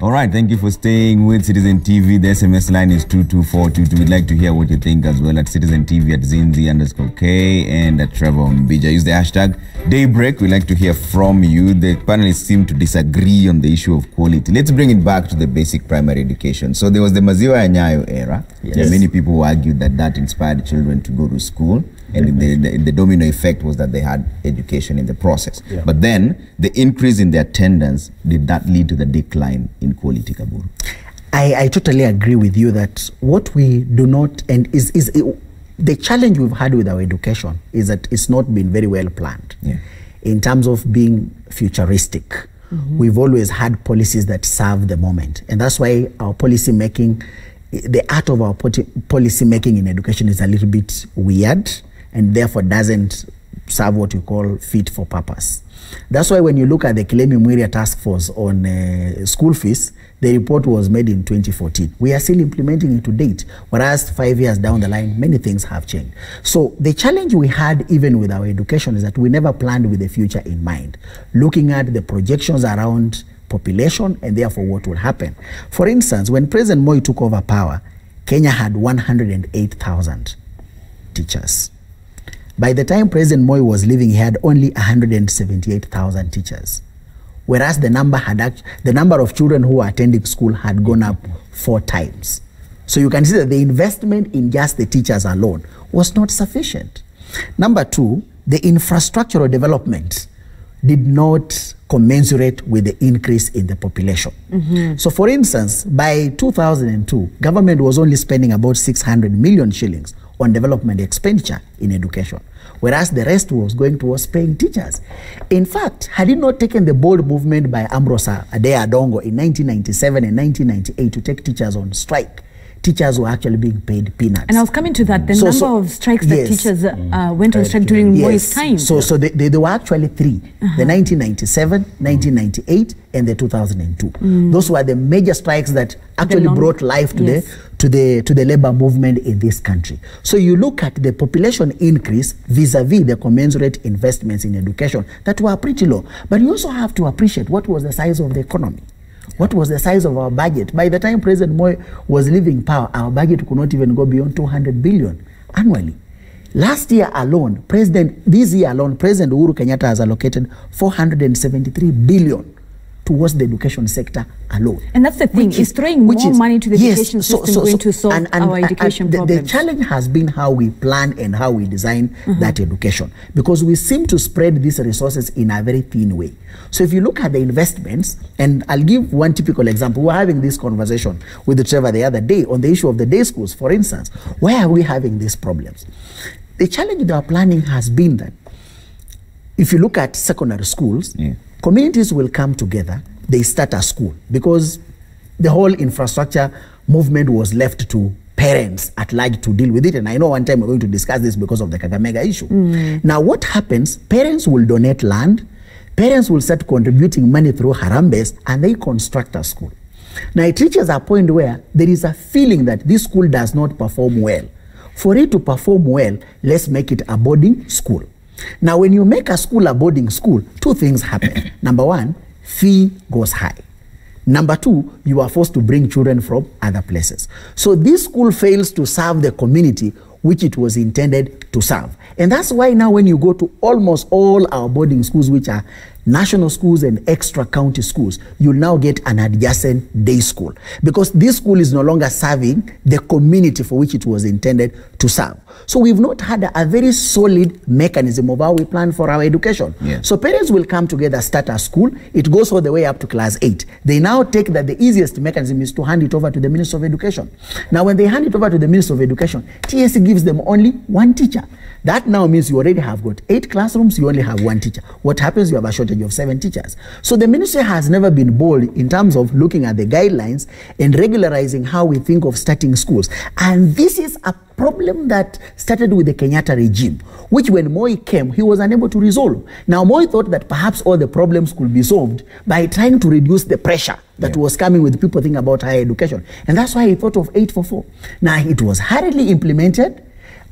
All right, thank you for staying with Citizen TV. The SMS line is 22422. We'd like to hear what you think as well at Citizen TV at Zinzi_K and at Trevor Mbija. Use the hashtag Daybreak. We'd like to hear from you. The panelists seem to disagree on the issue of quality. Let's bring it back to the basic primary education. So there was the Maziwa Nyayo era. Yes. There are many people who argued that that inspired children to go to school. And the domino effect was that they had education in the process. Yeah. But then the increase in the attendance did that lead to the decline in quality, Kaburu? I totally agree with you that what we do not, and is the challenge we've had with our education is that it's not been very well planned. Yeah. In terms of being futuristic. We've always had policies that serve the moment. And that's why our policy making, the art of our policy making in education is a little bit weird, and therefore doesn't serve what you call fit for purpose. That's why when you look at the Kilemi Mwiria task force on school fees, the report was made in 2014. We are still implementing it to date, whereas 5 years down the line, many things have changed. So the challenge we had even with our education is that we never planned with the future in mind, looking at the projections around population and therefore what will happen. For instance, when President Moi took over power, Kenya had 108,000 teachers. By the time President Moi was leaving, he had only 178,000 teachers, whereas the number of children who were attending school had gone up 4 times. So you can see that the investment in just the teachers alone was not sufficient. Number 2, the infrastructural development did not commensurate with the increase in the population. So for instance, by 2002, government was only spending about 600 million shillings on development expenditure in education, whereas the rest was going towards paying teachers. In fact, had it not taken the bold movement by Ambrose Ade Adongo in 1997 and 1998 to take teachers on strike, teachers were actually being paid peanuts. And I was coming to that, the number of strikes that teachers went on strike during Moi's time. So there were actually 3, the 1997, 1998, and the 2002. Those were the major strikes that actually brought life to the labor movement in this country. So you look at the population increase vis-a-vis the commensurate investments in education that were pretty low. But you also have to appreciate what was the size of the economy. What was the size of our budget? By the time President Moi was leaving power, our budget could not even go beyond 200 billion annually. Last year alone, this year alone, President Uhuru Kenyatta has allocated 473 billion towards the education sector alone. And that's the thing, is throwing more money to the education system going to solve our education problems? The challenge has been how we plan and how we design that education, because we seem to spread these resources in a very thin way. So if you look at the investments, and I'll give one typical example. We were having this conversation with Trevor the other day on the issue of the day schools, for instance. Why are we having these problems? The challenge with our planning has been that if you look at secondary schools, communities will come together, they start a school, because the whole infrastructure movement was left to parents at large to deal with it. And I know one time we're going to discuss this because of the Kakamega issue. Now what happens, parents will donate land, parents will start contributing money through harambes, and they construct a school. Now it reaches a point where there is a feeling that this school does not perform well. For it to perform well, let's make it a boarding school. Now, when you make a school a boarding school, 2 things happen. Number 1, fee goes high. Number 2, you are forced to bring children from other places. So this school fails to serve the community which it was intended to serve. And that's why now when you go to almost all our boarding schools, which are national schools and extra county schools, you'll now get an adjacent day school, because this school is no longer serving the community for which it was intended to serve. So we've not had a very solid mechanism of how we plan for our education. So parents will come together, start a school, it goes all the way up to class 8. They now take that the easiest mechanism is to hand it over to the Minister of Education. Now when they hand it over to the Minister of Education, TSC gives them only 1 teacher. That now means you already have got 8 classrooms, you only have 1 teacher. What happens? You have a shortage of 7 teachers. So the ministry has never been bold in terms of looking at the guidelines and regularizing how we think of starting schools. And this is a problem that started with the Kenyatta regime, which when Moi came, he was unable to resolve. Now Moi thought that perhaps all the problems could be solved by trying to reduce the pressure that was coming with people thinking about higher education. And that's why he thought of 844. Now it was hurriedly implemented.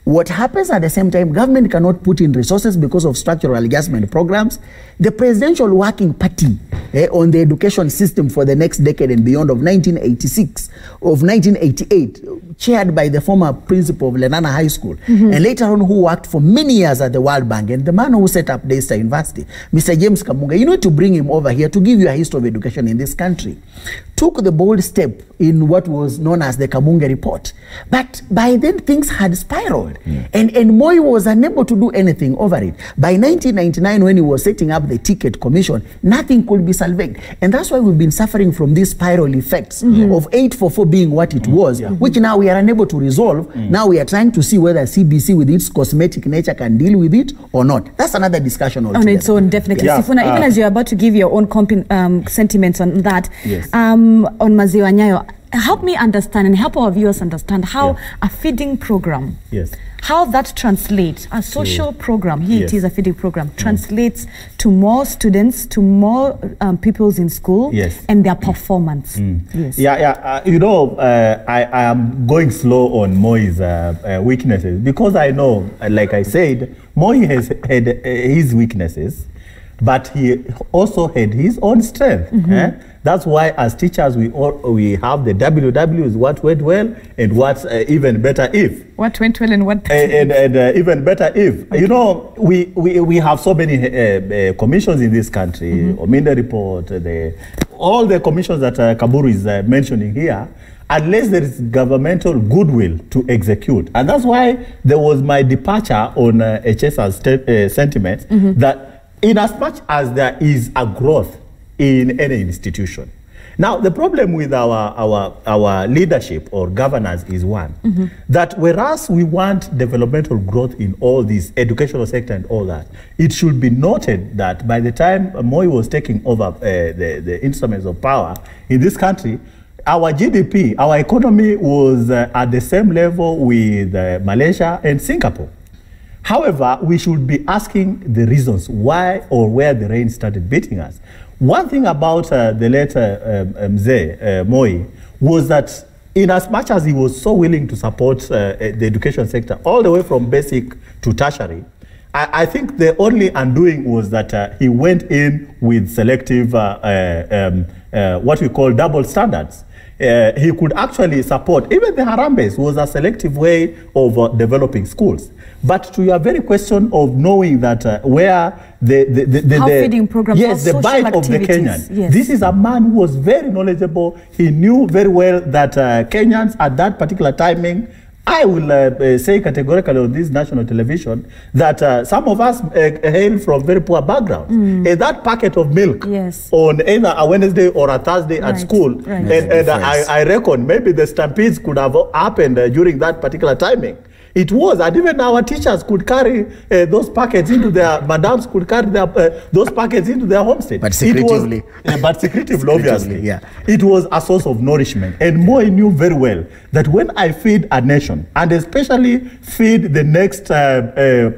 What happens at the same time, government cannot put in resources because of structural adjustment programs. The Presidential Working Party on the education system for the next decade and beyond of 1988, chaired by the former principal of Lenana High School, and later on who worked for many years at the World Bank, and the man who set up Daystar University, Mr. James Kamunga. You need to bring him over here to give you a history of education in this country. Took the bold step in what was known as the Kamunga Report. But by then things had spiraled, and Moi was unable to do anything over it. By 1999, when he was setting up the Ticket Commission, nothing could be salvaged. And that's why we've been suffering from these spiral effects of 844 being what it was, which now we are unable to resolve. Now we are trying to see whether CBC with its cosmetic nature can deal with it or not. That's another discussion altogether. On its own, definitely. Sifuna, even as you're about to give your own sentiments on that, on Maziwa Nyayo, help me understand and help our viewers understand how a feeding program, how that translates, a social program, here it is a feeding program, translates to more students, to more pupils in school, and their performance. You know, I am going slow on Moi's weaknesses, because I know, like I said, Moi has had his weaknesses, but he also had his own strength. That's why as teachers we have the WWs, what went well and what's even better if. What went well and what and even better if. You know, we have so many commissions in this country, Ominda report, all the commissions that Kaburu is mentioning here, unless there is governmental goodwill to execute. And that's why there was my departure on Echesa's sentiment that in as much as there is a growth in any institution. Now, the problem with our leadership or governance is one, that whereas we want developmental growth in all this educational sector and all that, it should be noted that by the time Moi was taking over the instruments of power in this country, our GDP, our economy was at the same level with Malaysia and Singapore. However, we should be asking the reasons why or where the rain started beating us. One thing about the late Moi was that in as much as he was so willing to support the education sector all the way from basic to tertiary, I think the only undoing was that he went in with selective, what we call double standards. He could actually support, even the Harambes was a selective way of developing schools. But to your very question of knowing that where the feeding programs, the bite of the Kenyan. This is a man who was very knowledgeable. He knew very well that Kenyans at that particular timing, I will say categorically on this national television that some of us hail from very poor backgrounds. And that packet of milk on either a Wednesday or a Thursday at school, and I reckon maybe the stampedes could have happened during that particular timing. It was, and even our teachers could carry those packets into their, madams could carry those packets into their homestead. But secretively. But secretively, obviously. It was a source of nourishment. And Moi knew very well that when I feed a nation, and especially feed the next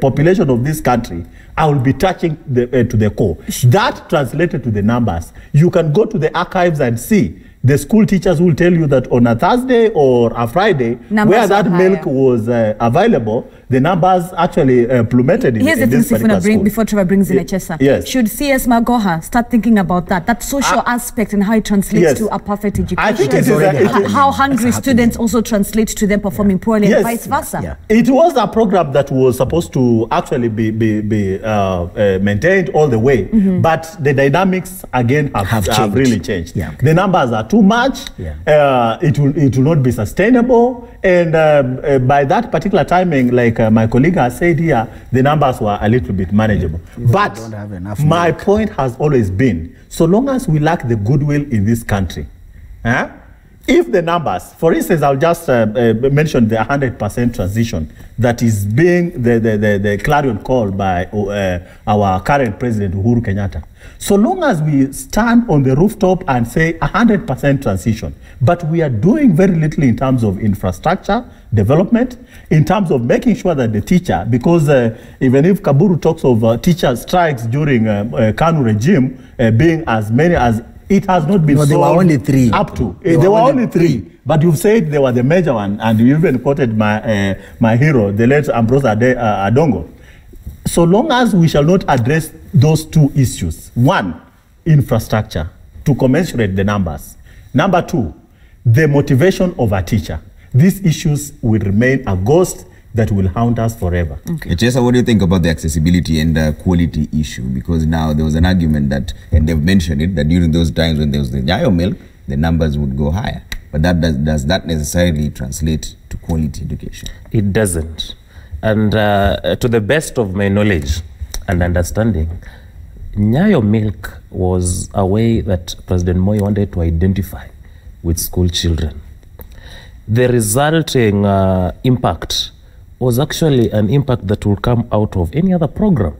population of this country, I will be touching to the core. That translated to the numbers. You can go to the archives and see. The school teachers will tell you that on a Thursday or a Friday, where that milk was available, the numbers actually plummeted in Here's in the this thing, Sifuna, before Trevor brings in Echesa. Should CS Magoha start thinking about that social aspect and how it translates to a perfect education? I think how hungry students also translate to them performing poorly and vice versa. It was a program that was supposed to actually be maintained all the way, but the dynamics again have really changed. The numbers are too much. It will not be sustainable, and by that particular timing, like my colleague has said here, the numbers were a little bit manageable. But my point has always been, so long as we lack the goodwill in this country, if the numbers, for instance, I'll just mention the 100% transition that is being the clarion call by our current president, Uhuru Kenyatta. So long as we stand on the rooftop and say 100% transition, but we are doing very little in terms of infrastructure development, in terms of making sure that the teacher, because even if Kaburu talks of teacher strikes during KANU regime being as many as it has not been there were only 3. Up to. There were only 3. But you've said they were the major one, and you even quoted my hero, the late Ambrose Adongo. So long as we shall not address those 2 issues, one, infrastructure to commensurate the numbers. Number two, the motivation of a teacher. These issues will remain a ghost that will haunt us forever. Okay. Echesa, what do you think about the accessibility and quality issue? Because now there was an argument that, and they've mentioned it, that during those times when there was the Nyayo milk, the numbers would go higher. But that does that necessarily translate to quality education? It doesn't. And to the best of my knowledge and understanding, Nyayo milk was a way that President Moi wanted to identify with school children. The resulting impact was actually an impact that will come out of any other program.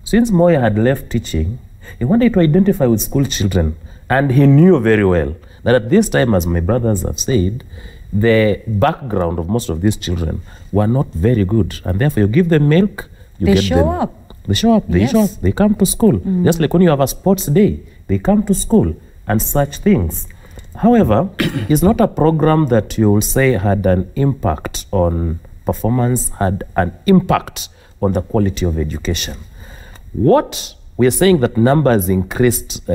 Since Moi had left teaching, he wanted to identify with school children, and he knew very well that at this time, as my brothers have said, the background of most of these children were not very good, and therefore you give them milk, you get them. They show up. They show up. They come to school. Just like when you have a sports day, they come to school and such things. However, it's not a program that you will say had an impact on performance, had an impact on the quality of education. What we are saying that numbers increased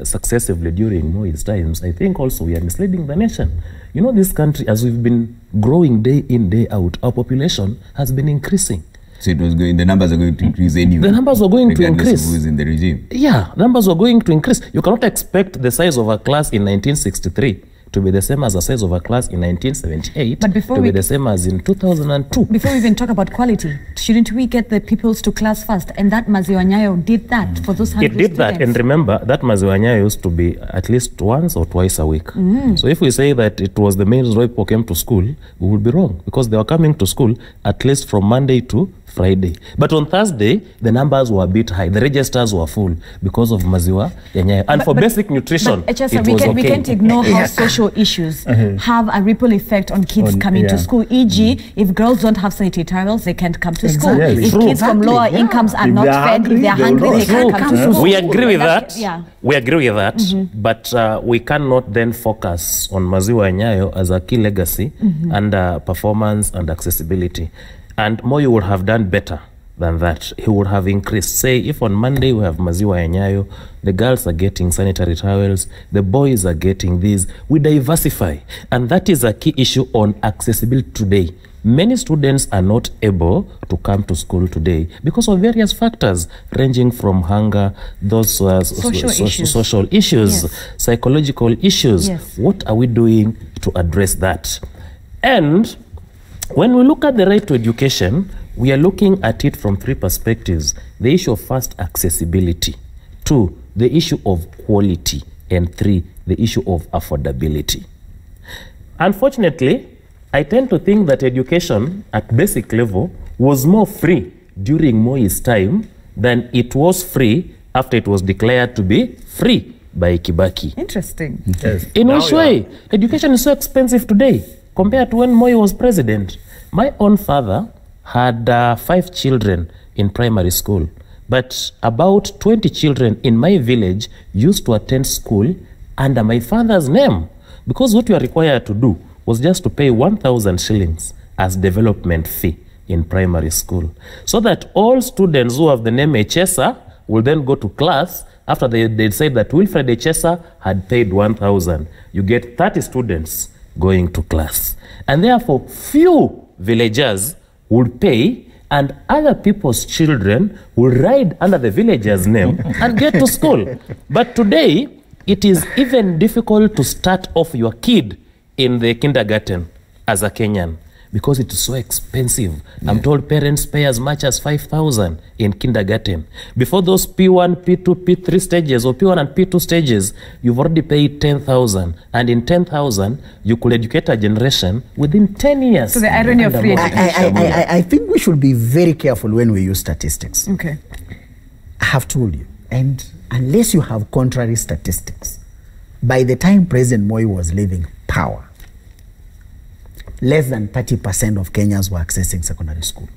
successively during Moi's times, I think also we are misleading the nation. You know, this country, as we've been growing day in, day out, our population has been increasing. So it was going, the numbers are going to increase anyway. The numbers are going to increase. Of who is in the regime. Yeah, numbers are going to increase. You cannot expect the size of a class in 1963 to be the same as the size of a class in 1978, but before to be the same as in 2002. Before we even talk about quality, shouldn't we get the pupils to class first? And that Maziwa Nyayo did that for those 100 students. It did that, and remember, that Maziwa Nyayo used to be at least once or twice a week. So if we say that it was the main reason people came to school, we would be wrong, because they were coming to school at least from Monday to Friday. But on Thursday, the numbers were a bit high. The registers were full because of Maziwa Nyayo. And for basic nutrition, Echesa, it was okay. We can't ignore how social issues have a ripple effect on kids coming to school. E.g., if girls don't have sanitary towels, they can't come to school. If kids from lower incomes are not fed, if they're hungry, they can't come to school. We agree with that. We agree with that. But we cannot then focus on Maziwa Nyayo as a key legacy and performance and accessibility. And Moi would have done better than that. He would have increased. Say, if on Monday we have Maziwa Nyayo, the girls are getting sanitary towels, the boys are getting these. We diversify. And that is a key issue on accessibility today. Many students are not able to come to school today because of various factors, ranging from hunger, those social issues, psychological issues. What are we doing to address that? And when we look at the right to education, we are looking at it from three perspectives. The issue of first, accessibility. Two, the issue of quality. And three, the issue of affordability. Unfortunately, I tend to think that education at basic level was more free during Moi's time than it was free after it was declared to be free by Kibaki. Interesting. In which way? Education is so expensive today compared to when Moi was president. My own father had 5 children in primary school, but about 20 children in my village used to attend school under my father's name, because what you are required to do was just to pay 1,000 shillings as development fee in primary school, so that all students who have the name Echesa will then go to class after they said that Wilfred Echesa had paid 1,000. You get 30 students going to class. And therefore, few villagers would pay, and other people's children will ride under the villager's name and get to school. But today, it is even difficult to start off your kid in the kindergarten as a Kenyan, because it is so expensive. I'm told parents pay as much as 5,000 in kindergarten. Before those P1, P2, P3 stages, or P1 and P2 stages, you've already paid 10,000. And in 10,000, you could educate a generation within 10 years. So the irony of free education. I think we should be very careful when we use statistics. Okay. I have told you, and unless you have contrary statistics, by the time President Moi was leaving power, less than 30% of Kenyans were accessing secondary school.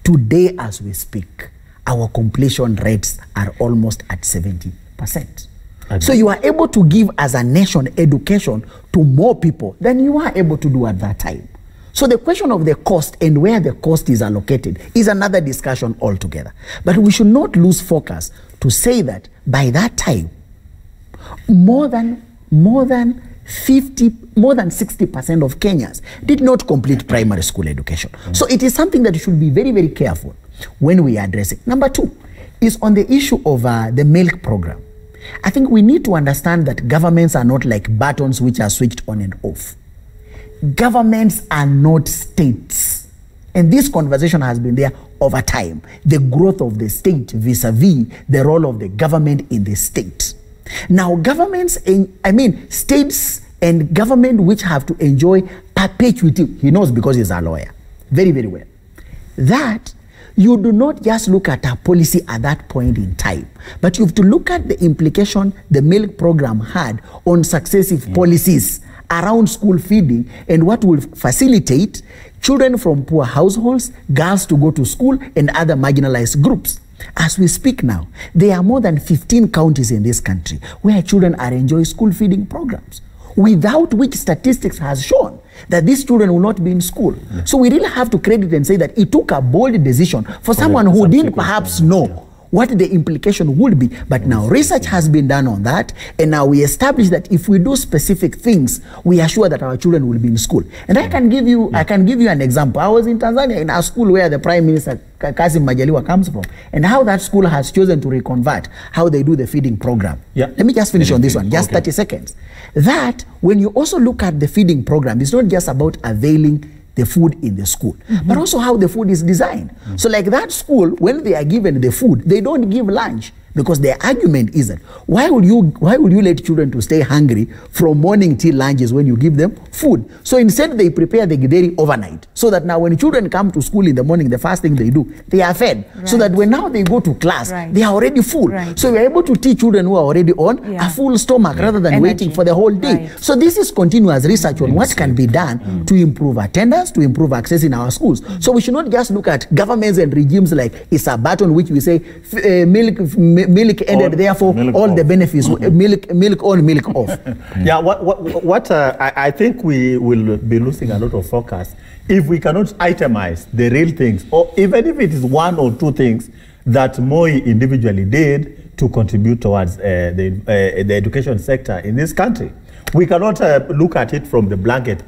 Today, as we speak, our completion rates are almost at 70%. So you are able to give as a nation education to more people than you are able to do at that time. So the question of the cost and where the cost is allocated is another discussion altogether. But we should not lose focus to say that by that time, more than 60% of Kenyans did not complete primary school education. So it is something that you should be very, very careful when we address it. Number two is on the issue of the milk program. I think we need to understand that governments are not like buttons which are switched on and off. Governments are not states. And this conversation has been there over time. The growth of the state vis-a-vis the role of the government in the state. Now, states and government which have to enjoy perpetuity, he knows because he's a lawyer, very, very well, that you do not just look at a policy at that point in time, but you have to look at the implication the milk program had on successive policies around school feeding and what will facilitate children from poor households, girls to go to school, and other marginalized groups. As we speak now, there are more than 15 counties in this country where children are enjoying school feeding programs, without which statistics has shown that these children will not be in school. So we really have to credit and say that it took a bold decision for someone who didn't perhaps know what the implication would be. But now research has been done on that, and now we establish that if we do specific things, we are sure that our children will be in school. And I can give you an example. I was in Tanzania in a school where the Prime Minister Kassim Majaliwa comes from, and how that school has chosen to reconvert how they do the feeding program. Let me just finish on this one, just 30 seconds. That when you also look at the feeding program, it's not just about availing the food in the school, but also how the food is designed. So like that school, when they are given the food, they don't give lunch, because their argument is that why would you let children to stay hungry from morning till lunches when you give them food? So instead they prepare the githeri overnight, so that now when children come to school in the morning, the first thing they do, they are fed, so that when now they go to class, they are already full. So we are able to teach children who are already on a full stomach rather than waiting for the whole day. So this is continuous research on what can be done to improve attendance, to improve access in our schools. So we should not just look at governments and regimes like it's a button which we say milk ended, therefore all the benefits, milk on, milk off. I think we will be losing a lot of focus if we cannot itemize the real things, or even if it is one or two things that Moi individually did to contribute towards the education sector in this country. We cannot look at it from the blanket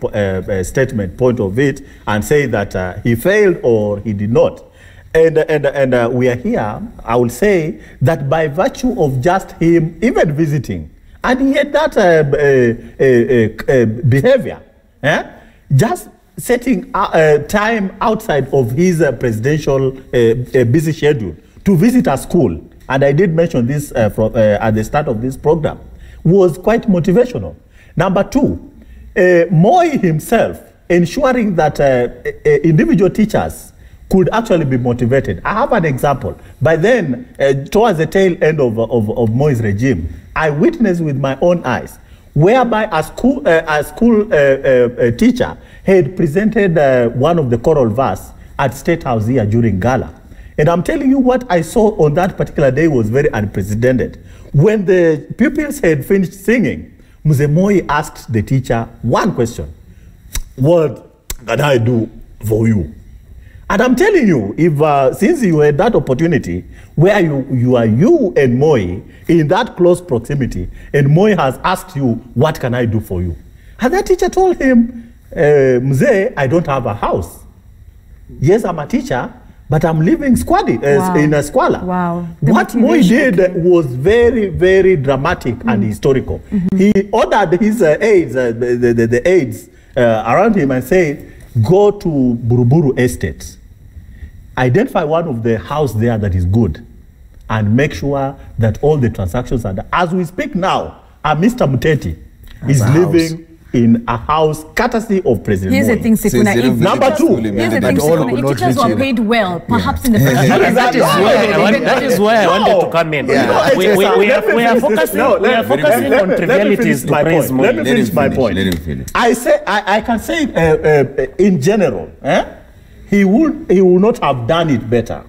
statement point of it and say that he failed or he did not. And we are here, I will say that by virtue of just him even visiting, and he had that behavior, just setting time outside of his presidential busy schedule to visit a school, and I did mention this at the start of this program, was quite motivational. Number two, Moi himself ensuring that individual teachers could actually be motivated. I have an example. By then, towards the tail end of Moi's regime, I witnessed with my own eyes whereby a school teacher had presented one of the choral verse at State House here during Gala. And I'm telling you, what I saw on that particular day was very unprecedented. When the pupils had finished singing, Mzee Moi asked the teacher one question: what can I do for you? And I'm telling you, if since you had that opportunity where you and Moi in that close proximity, and Moi has asked you, what can I do for you? And that teacher told him, Mzee, I don't have a house. Yes, I'm a teacher, but I'm living in a squalor. Wow. What Moi did was very, very dramatic and historical. He ordered his aides, the aides around him, and said, go to Buruburu Estate, identify one of the house there that is good, and make sure that all the transactions are done. As we speak now, Mr. Muteti is living in a house courtesy of President Moi. Here's the thing, Sekuna. Number two, here's the thing, Sekuna. If teachers were paid well, perhaps in the first place. That is where I wanted to come in. We are focusing on trivialities to praise Moi. Let me finish my point. I can say in general, he would not have done it better.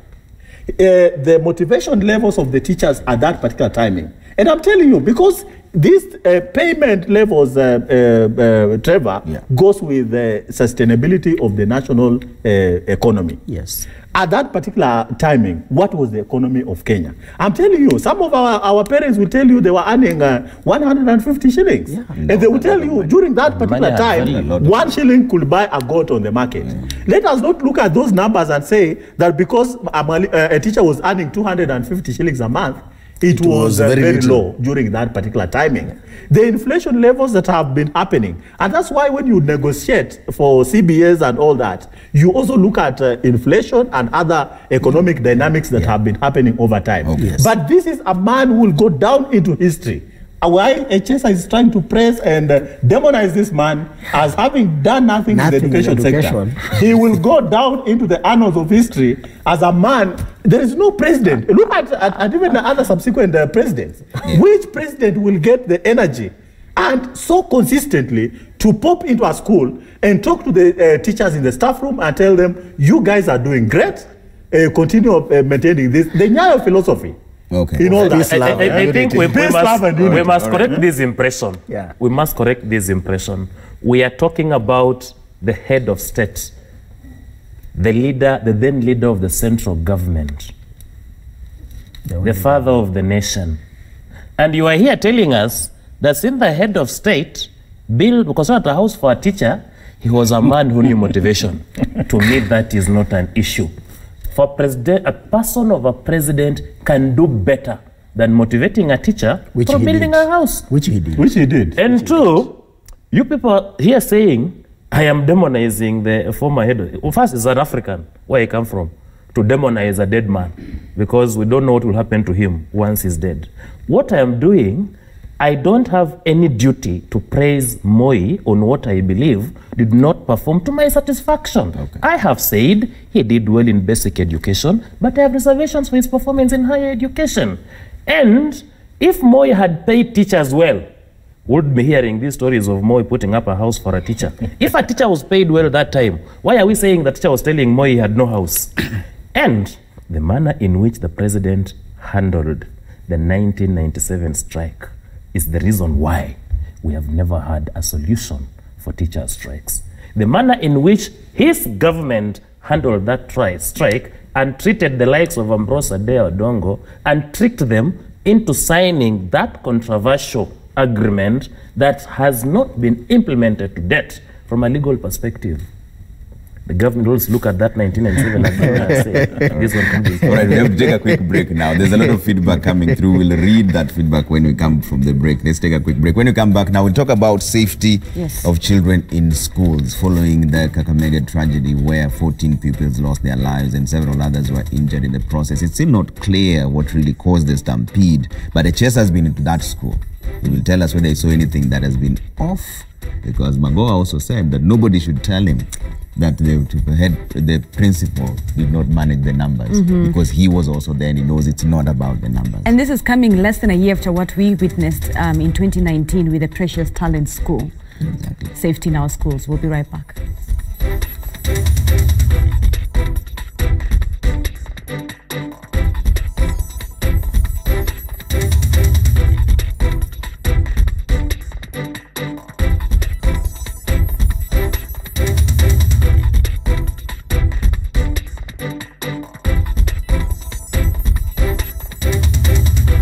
The motivation levels of the teachers at that particular timing. And I'm telling you, because these payment levels, Trevor, goes with the sustainability of the national economy. Yes. at that particular timing, what was the economy of Kenya? I'm telling you, some of our parents will tell you they were earning 150 shillings. Yeah. And they will tell you during that particular time, 1 shilling could buy a goat on the market. Yeah. Let us not look at those numbers and say that because a teacher was earning 250 shillings a month, it was very low during that particular timing. The inflation levels that have been happening, and that's why when you negotiate for CBS and all that, you also look at inflation and other economic dynamics that have been happening over time. Okay. Yes. But this is a man who will go down into history. While Echesa is trying to praise and demonize this man as having done nothing in the education sector, he will go down into the annals of history as a man. There is no president. Look at even the other subsequent presidents. Yeah. Which president will get the energy and so consistently to pop into a school and talk to the teachers in the staff room and tell them, you guys are doing great, continue maintaining this, the Nyayo philosophy. Okay. In all that. I think we must correct this impression. Yeah. We must correct this impression. We are talking about the head of state, the then leader of the central government, the father of the nation. And you are here telling us that since the head of state built, because not a house for a teacher, he was a man who knew motivation. To me, that is not an issue. For a person of a president can do better than motivating a teacher for building a house. Which he did. And two, you people here saying, I am demonizing the former head. Well, first, is an African, where he come from, to demonize a dead man, because we don't know what will happen to him once he's dead. What I am doing, I don't have any duty to praise Moi on what I believe did not perform to my satisfaction. Okay. I have said he did well in basic education, but I have reservations for his performance in higher education. And if Moi had paid teachers well, would be hearing these stories of Moi putting up a house for a teacher. If a teacher was paid well that time, why are we saying the teacher was telling Moi he had no house? And the manner in which the president handled the 1997 strike is the reason why we have never had a solution for teacher strikes. The manner in which his government handled that strike and treated the likes of Ambrose Ade Odongo and tricked them into signing that controversial agreement that has not been implemented to date from a legal perspective. The government will look at that 1997 agreement and say, this one can be. All right, we have to take a quick break now. There's a lot of feedback coming through. We'll read that feedback when we come from the break. Let's take a quick break. When we come back now, we'll talk about safety of children in schools following the Kakamega tragedy where 14 pupils lost their lives and several others were injured in the process. It's still not clear what really caused the stampede, but Echesa has been into that school. He will tell us whether he saw anything that has been off, because Magoa also said that nobody should tell him that the principal did not manage the numbers, because he was also there and he knows it's not about the numbers. And this is coming less than a year after what we witnessed in 2019 with the Precious Talent School. Exactly. Safety in our schools. We'll be right back.